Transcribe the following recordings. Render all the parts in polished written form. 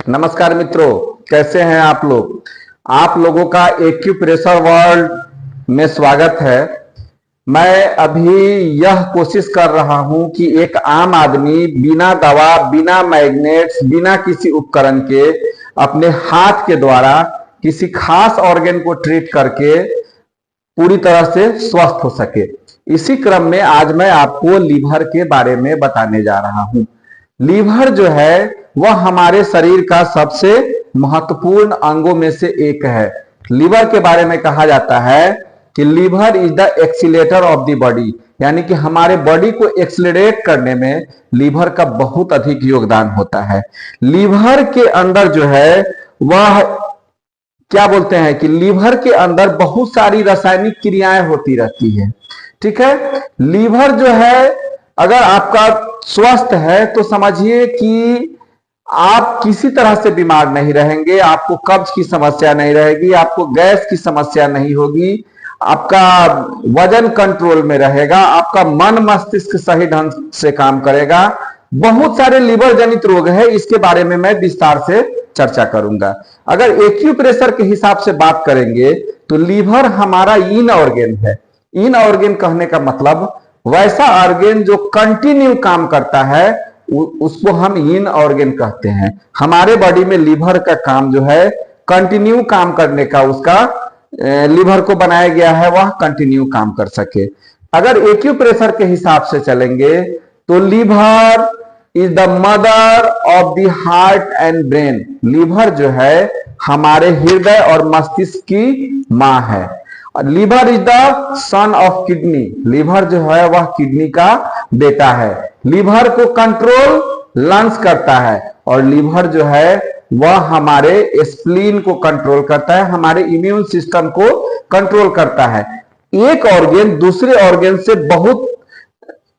नमस्कार मित्रों, कैसे हैं आप लोग। आप लोगों का एक्यूप्रेशर वर्ल्ड में स्वागत है। मैं अभी यह कोशिश कर रहा हूं कि एक आम आदमी बिना दवा, बिना मैग्नेट्स, बिना किसी उपकरण के अपने हाथ के द्वारा किसी खास ऑर्गन को ट्रीट करके पूरी तरह से स्वस्थ हो सके। इसी क्रम में आज मैं आपको लीवर के बारे में बताने जा रहा हूं। लीवर जो है वह हमारे शरीर का सबसे महत्वपूर्ण अंगों में से एक है। लीवर के बारे में कहा जाता है कि liver is the accelerator of the body, यानी कि हमारे बॉडी को एक्सीलरेट करने में लीवर का बहुत अधिक योगदान होता है। लीवर के अंदर जो है वह क्या बोलते हैं कि लीवर के अंदर बहुत सारी रासायनिक क्रियाएं होती रहती है। ठीक है, लीवर जो है अगर आपका स्वस्थ है तो समझिए कि आप किसी तरह से बीमार नहीं रहेंगे, आपको कब्ज की समस्या नहीं रहेगी, आपको गैस की समस्या नहीं होगी, आपका वजन कंट्रोल में रहेगा, आपका मन मस्तिष्क सही ढंग से काम करेगा। बहुत सारे लीवर जनित रोग है, इसके बारे में मैं विस्तार से चर्चा करूंगा। अगर एक्यूप्रेशर के हिसाब से बात करेंगे तो लीवर हमारा इन ऑर्गन है। इन ऑर्गन कहने का मतलब वैसा ऑर्गन जो कंटिन्यू काम करता है उसको हम इन ऑर्गन कहते हैं। हमारे बॉडी में लीवर का काम जो है कंटिन्यू काम करने का, उसका लीवर को बनाया गया है वह कंटिन्यू काम कर सके। अगर एक्यूप्रेशर के हिसाब से चलेंगे तो liver is the mother of the heart and brain. Liver जो है हमारे हृदय और मस्तिष्क की मां है। Liver is the son of kidney. Liver जो है वह किडनी का बेटा है। लीवर को कंट्रोल लंग्स करता है और लीवर जो है वह हमारे स्प्लीन को कंट्रोल करता है, हमारे इम्यून सिस्टम को कंट्रोल करता है। एक ऑर्गन दूसरे ऑर्गन से बहुत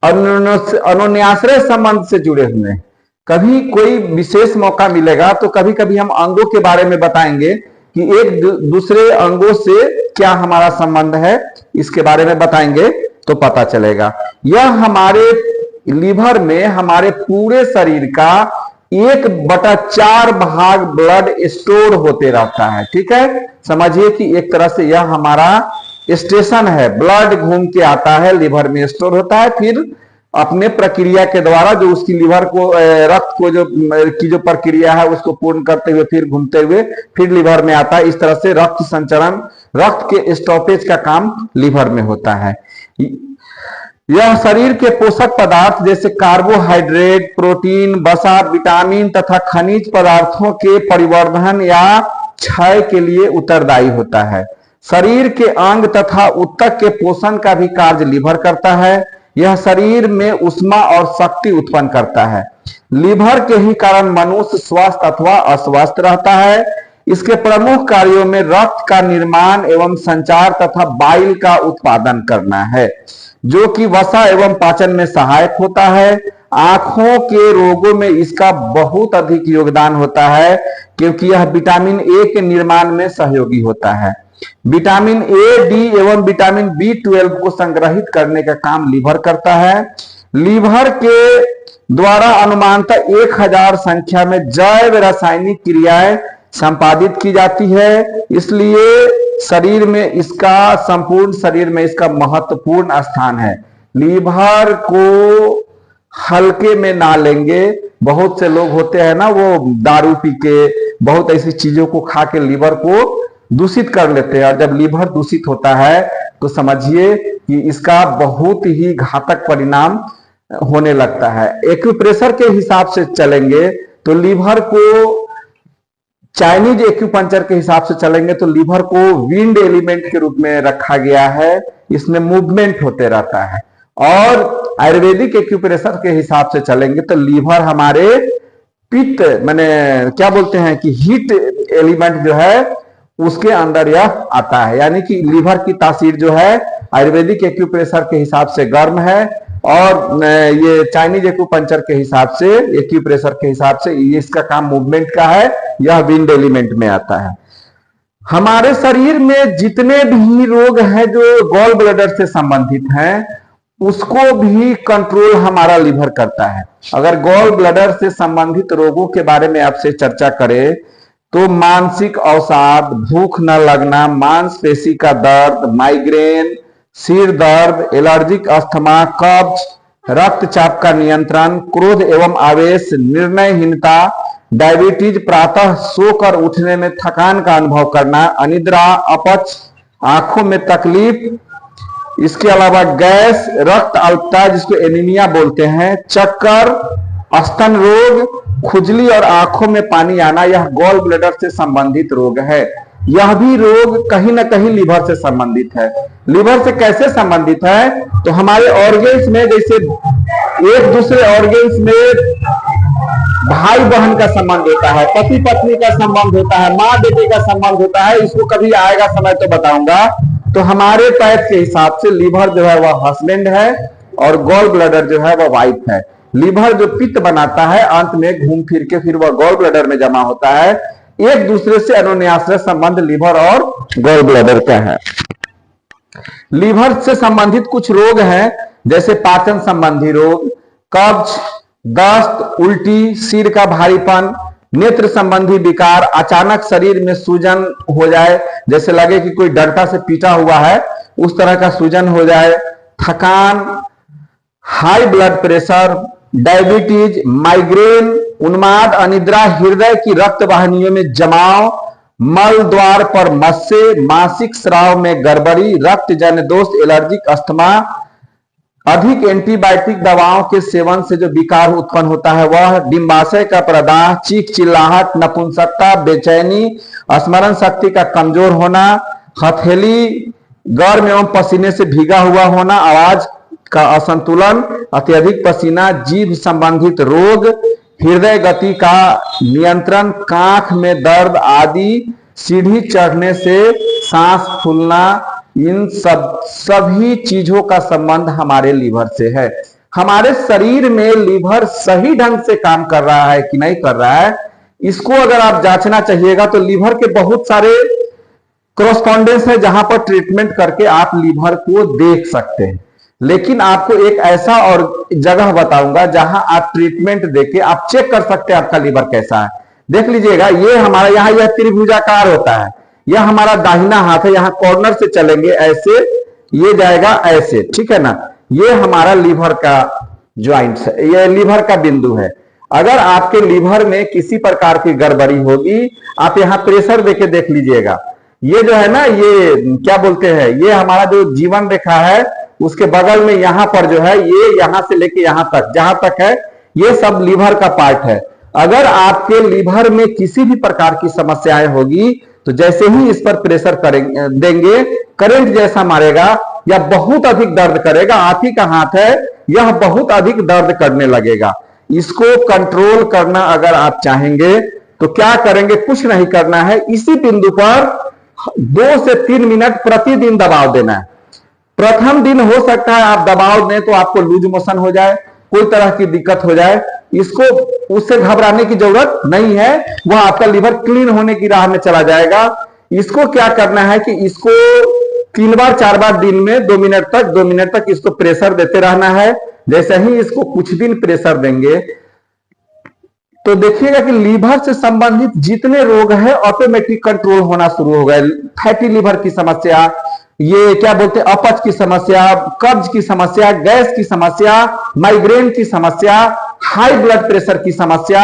अनुन्याश्रय संबंध से जुड़े हुए हैं। कभी कोई विशेष मौका मिलेगा तो कभी कभी हम अंगों के बारे में बताएंगे कि एक दूसरे अंगों से क्या हमारा संबंध है, इसके बारे में बताएंगे तो पता चलेगा। यह हमारे लीवर में हमारे पूरे शरीर का 1/4 भाग ब्लड स्टोर होते रहता है। ठीक है, समझिए कि एक तरह से यह हमारा स्टेशन है। ब्लड घूम के आता है, लीवर में स्टोर होता है, फिर अपने प्रक्रिया के द्वारा जो उसकी लीवर को रक्त को जो प्रक्रिया है उसको पूर्ण करते हुए फिर घूमते हुए फिर लीवर में आता है। इस तरह से रक्त संचरण, रक्त के स्टॉपेज का काम लीवर में होता है। यह शरीर के पोषक पदार्थ जैसे कार्बोहाइड्रेट, प्रोटीन, वसा, विटामिन तथा खनिज पदार्थों के परिवर्धन या क्षय के लिए उत्तरदायी होता है। शरीर के अंग तथा ऊतक के पोषण का भी कार्य लीवर करता है। यह शरीर में ऊष्मा और शक्ति उत्पन्न करता है। लीवर के ही कारण मनुष्य स्वस्थ अथवा अस्वस्थ रहता है। इसके प्रमुख कार्यों में रक्त का निर्माण एवं संचार तथा बाइल का उत्पादन करना है, जो कि वसा एवं पाचन में सहायक होता है। आंखों के रोगों में इसका बहुत अधिक योगदान होता है क्योंकि यह विटामिन ए के निर्माण में सहयोगी होता है। विटामिन ए, डी एवं विटामिन B12 को संग्रहित करने का काम लीवर करता है। लीवर के द्वारा अनुमानतः 1000 संख्या में जैव रासायनिक क्रियाएं संपादित की जाती है। इसलिए शरीर में इसका, संपूर्ण शरीर में इसका महत्वपूर्ण स्थान है। लीवर को हल्के में ना लेंगे। बहुत से लोग होते हैं ना, वो दारू पी के बहुत ऐसी चीजों को खा के लीवर को दूषित कर लेते हैं, और जब लीवर दूषित होता है तो समझिए कि इसका बहुत ही घातक परिणाम होने लगता है। एक्यूप्रेशर के हिसाब से चलेंगे तो लीवर को, चाइनीज एक्यूपंक्चर के हिसाब से चलेंगे तो लीवर को विंड एलिमेंट के रूप में रखा गया है। इसमें मूवमेंट होते रहता है। और आयुर्वेदिक एक्यूप्रेशर के हिसाब से चलेंगे तो लीवर हमारे पित्त, माने क्या बोलते हैं कि हीट एलिमेंट जो है उसके अंदर यह आता है। यानी कि लीवर की तासीर जो है आयुर्वेदिक एक्यूप्रेशर के हिसाब से गर्म है, और ये चाइनीज एक्यूपंक्चर के हिसाब से, एक्यूप्रेशर के हिसाब से इसका काम मूवमेंट का है, यह विंड एलिमेंट में आता है। हमारे शरीर में जितने भी रोग हैं जो गॉल ब्लैडर से संबंधित हैं उसको भी कंट्रोल हमारा लीवर करता है। अगर गॉल ब्लैडर से संबंधित रोगों के बारे में आपसे चर्चा करें तो मानसिक अवसाद, भूख न लगना, मांसपेशी का दर्द, माइग्रेन, सिर दर्द, एलर्जिक अस्थमा, कब्ज, रक्तचाप का नियंत्रण, क्रोध एवं आवेश, निर्णयहीनता, डायबिटीज, प्रातः सोकर उठने में थकान का अनुभव करना, अनिद्रा, अपच, आंखों में तकलीफ, इसके अलावा गैस, रक्त अल्पता जिसको एनीमिया बोलते हैं, चक्कर, स्तन रोग, खुजली और आंखों में पानी आना, यह गॉल ब्लैडर से संबंधित रोग है। यह भी रोग कहीं ना कहीं लीवर से संबंधित है। लीवर से कैसे संबंधित है? तो हमारे ऑर्गेन्स में, जैसे एक दूसरे ऑर्गेन्स में भाई बहन का संबंध होता है, पति पत्नी का संबंध होता है, माँ बेटे का संबंध होता है, इसको कभी आएगा समय तो बताऊंगा। तो हमारे पैर के हिसाब से लीवर जो है वह हस्बैंड है और गॉल ब्लैडर जो है वह वाइफ है। लीवर जो पित्त बनाता है अंत में घूम फिर के फिर वह गॉल ब्लैडर में जमा होता है। एक दूसरे से अन्योन्याश्रय संबंध लीवर और गॉल ब्लैडर का है। लीवर से संबंधित कुछ रोग हैं जैसे पाचन संबंधी रोग, कब्ज, दस्त, उल्टी, सिर का भारीपन, नेत्र संबंधी विकार, अचानक शरीर में सूजन हो जाए, जैसे लगे कि कोई डंडा से पीटा हुआ है उस तरह का सूजन हो जाए, थकान, high blood pressure, diabetes, migraine, उन्माद, अनिद्रा, हृदय की रक्त वाहिनियों में जमाव, मल द्वार पर मस्से, मासिक स्राव में गड़बड़ी, रक्त जन्य दोष, एलर्जिक अस्थमा, अधिक एंटीबायोटिक दवाओं के सेवन से जो विकार उत्पन्न होता है वह, डिंबाशय का प्रदाह, चीख चिल्लाहट, नपुंसकता, बेचैनी, स्मरण शक्ति का कमजोर होना, हथेली गर्म एवं पसीने से भीगा हुआ होना, आवाज का असंतुलन, अत्यधिक पसीना, जीभ संबंधित रोग, हृदय गति का नियंत्रण, कांख में दर्द आदि, सीढ़ी चढ़ने से सांस फूलना, इन सभी चीजों का संबंध हमारे लीवर से है। हमारे शरीर में लीवर सही ढंग से काम कर रहा है कि नहीं कर रहा है, इसको अगर आप जांचना चाहिएगा तो लीवर के बहुत सारे कॉरेस्पॉन्डेंस है जहां पर ट्रीटमेंट करके आप लीवर को देख सकते हैं। लेकिन आपको एक ऐसा और जगह बताऊंगा जहां आप ट्रीटमेंट देके आप चेक कर सकते हैं आपका लीवर कैसा है। देख लीजिएगा, ये हमारा यहाँ यह त्रिभुजाकार होता है, यह हमारा दाहिना हाथ है, यहाँ कॉर्नर से चलेंगे ऐसे, ये जाएगा ऐसे, ठीक है ना। ये हमारा लीवर का ज्वाइंट है, ये लीवर का बिंदु है। अगर आपके लीवर में किसी प्रकार की गड़बड़ी होगी, आप यहाँ प्रेशर देके देख लीजिएगा। ये जो है ना, ये क्या बोलते हैं, ये हमारा जो जीवन रेखा है उसके बगल में यहाँ पर जो है, ये यहाँ से लेके यहाँ तक जहां तक है, ये सब लीवर का पार्ट है। अगर आपके लीवर में किसी भी प्रकार की समस्याएं होगी तो जैसे ही इस पर प्रेशर करेंगे देंगे, करंट जैसा मारेगा या बहुत अधिक दर्द करेगा। आप ही का हाथ है, यह बहुत अधिक दर्द करने लगेगा। इसको कंट्रोल करना अगर आप चाहेंगे तो क्या करेंगे, कुछ नहीं करना है, इसी बिंदु पर 2 से 3 मिनट प्रतिदिन दबाव देना है। प्रथम दिन हो सकता है आप दबाव दें तो आपको लूज मोशन हो जाए, कोई तरह की दिक्कत हो जाए, इसको उससे घबराने की जरूरत नहीं है, वह आपका लीवर क्लीन होने की राह में चला जाएगा। इसको क्या करना है कि इसको 3 बार 4 बार दिन में 2 मिनट तक इसको प्रेशर देते रहना है। जैसे ही इसको कुछ दिन प्रेशर देंगे तो देखिएगा कि लीवर से संबंधित जितने रोग हैं ऑटोमेटिक कंट्रोल होना शुरू हो गए। फैटी लीवर की समस्या, ये क्या बोलते हैं अपच की समस्या, कब्ज की समस्या, गैस की समस्या, माइग्रेन की समस्या, हाई ब्लड प्रेशर की समस्या,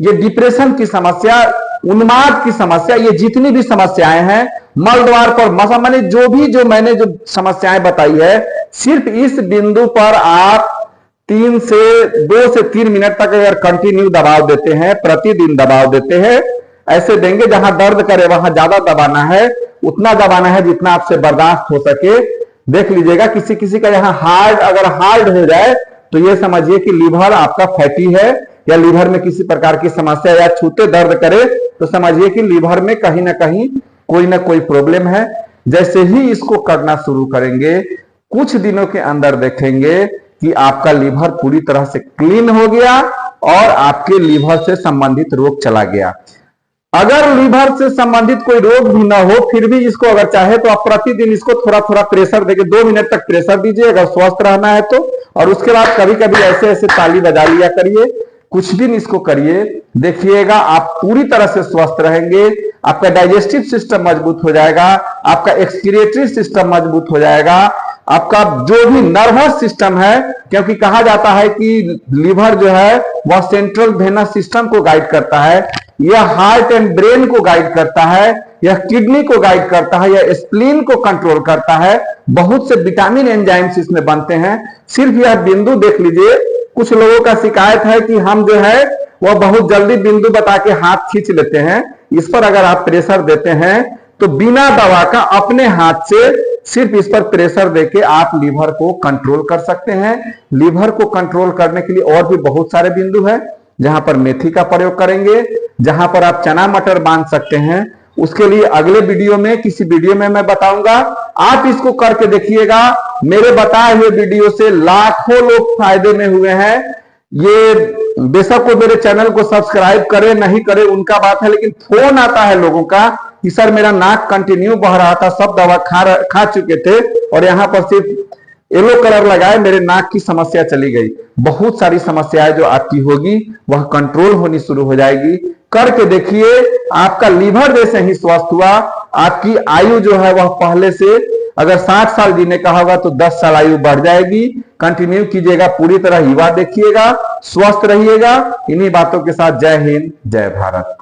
ये डिप्रेशन की समस्या, उन्माद की समस्या, ये जितनी भी समस्याएं हैं, मल द्वार पर मसा, मैंने जो मैंने जो समस्याएं बताई है, सिर्फ इस बिंदु पर आप 2 से 3 मिनट तक अगर कंटिन्यू दबाव देते हैं, प्रतिदिन दबाव देते हैं, ऐसे देंगे, जहां दर्द करे वहां ज्यादा दबाना है, उतना दबाना है जितना आपसे बर्दाश्त हो सके। देख लीजिएगा, किसी किसी का यहाँ अगर हार्ड हो जाए तो ये समझिए कि लीवर आपका फैटी है, या लीवर में किसी प्रकार की समस्या, या छूते दर्द करे तो समझिए कि लीवर में कहीं ना कोई प्रॉब्लम है। जैसे ही इसको करना शुरू करेंगे, कुछ दिनों के अंदर देखेंगे कि आपका लीवर पूरी तरह से क्लीन हो गया और आपके लीवर से संबंधित रोग चला गया। अगर लीवर से संबंधित कोई रोग भी ना हो, फिर भी इसको अगर चाहे तो आप प्रतिदिन इसको थोड़ा थोड़ा प्रेशर देके 2 मिनट तक प्रेशर दीजिए अगर स्वस्थ रहना है तो। और उसके बाद कभी कभी ऐसे ऐसे ताली बजा लिया करिए, कुछ दिन इसको करिए, देखिएगा आप पूरी तरह से स्वस्थ रहेंगे। आपका डाइजेस्टिव सिस्टम मजबूत हो जाएगा, आपका एक्सक्रीटरी सिस्टम मजबूत हो जाएगा, आपका जो भी नर्वस सिस्टम है, क्योंकि कहा जाता है कि लीवर जो है वह सेंट्रल वेनस सिस्टम को गाइड करता है, यह हार्ट एंड ब्रेन को गाइड करता है, यह किडनी को गाइड करता है, यह स्प्लीन को कंट्रोल करता है। बहुत से विटामिन एंजाइम्स इसमें बनते हैं। सिर्फ यह बिंदु देख लीजिए, कुछ लोगों का शिकायत है कि हम जो है वह बहुत जल्दी बिंदु बता के हाथ खींच लेते हैं। इस पर अगर आप प्रेशर देते हैं तो बिना दवा का अपने हाथ से सिर्फ इस पर प्रेशर देके आप लीवर को कंट्रोल कर सकते हैं। लीवर को कंट्रोल करने के लिए और भी बहुत सारे बिंदु है, जहां पर मेथी का प्रयोग करेंगे, जहां पर आप चना मटर बांध सकते हैं। उसके लिए अगले वीडियो में, किसी वीडियो में मैं बताऊंगा। आप इसको करके देखिएगा, मेरे बताए हुए वीडियो से लाखों लोग फायदे में हुए हैं। ये बेशक वो मेरे चैनल को सब्सक्राइब करे नहीं करे उनका बात है, लेकिन फोन आता है लोगों का कि सर मेरा नाक कंटिन्यू बह रहा था, सब दवा खा चुके थे और यहां पर सिर्फ येलो कलर लगाए मेरे नाक की समस्या चली गई। बहुत सारी समस्याएं जो आपकी होगी वह कंट्रोल होनी शुरू हो जाएगी। करके देखिए, आपका लीवर जैसे ही स्वस्थ हुआ, आपकी आयु जो है वह पहले से अगर 60 साल जीने का होगा तो 10 साल आयु बढ़ जाएगी। कंटिन्यू कीजिएगा, पूरी तरह युवा देखिएगा, स्वस्थ रहिएगा। इन्हीं बातों के साथ जय हिंद, जय भारत।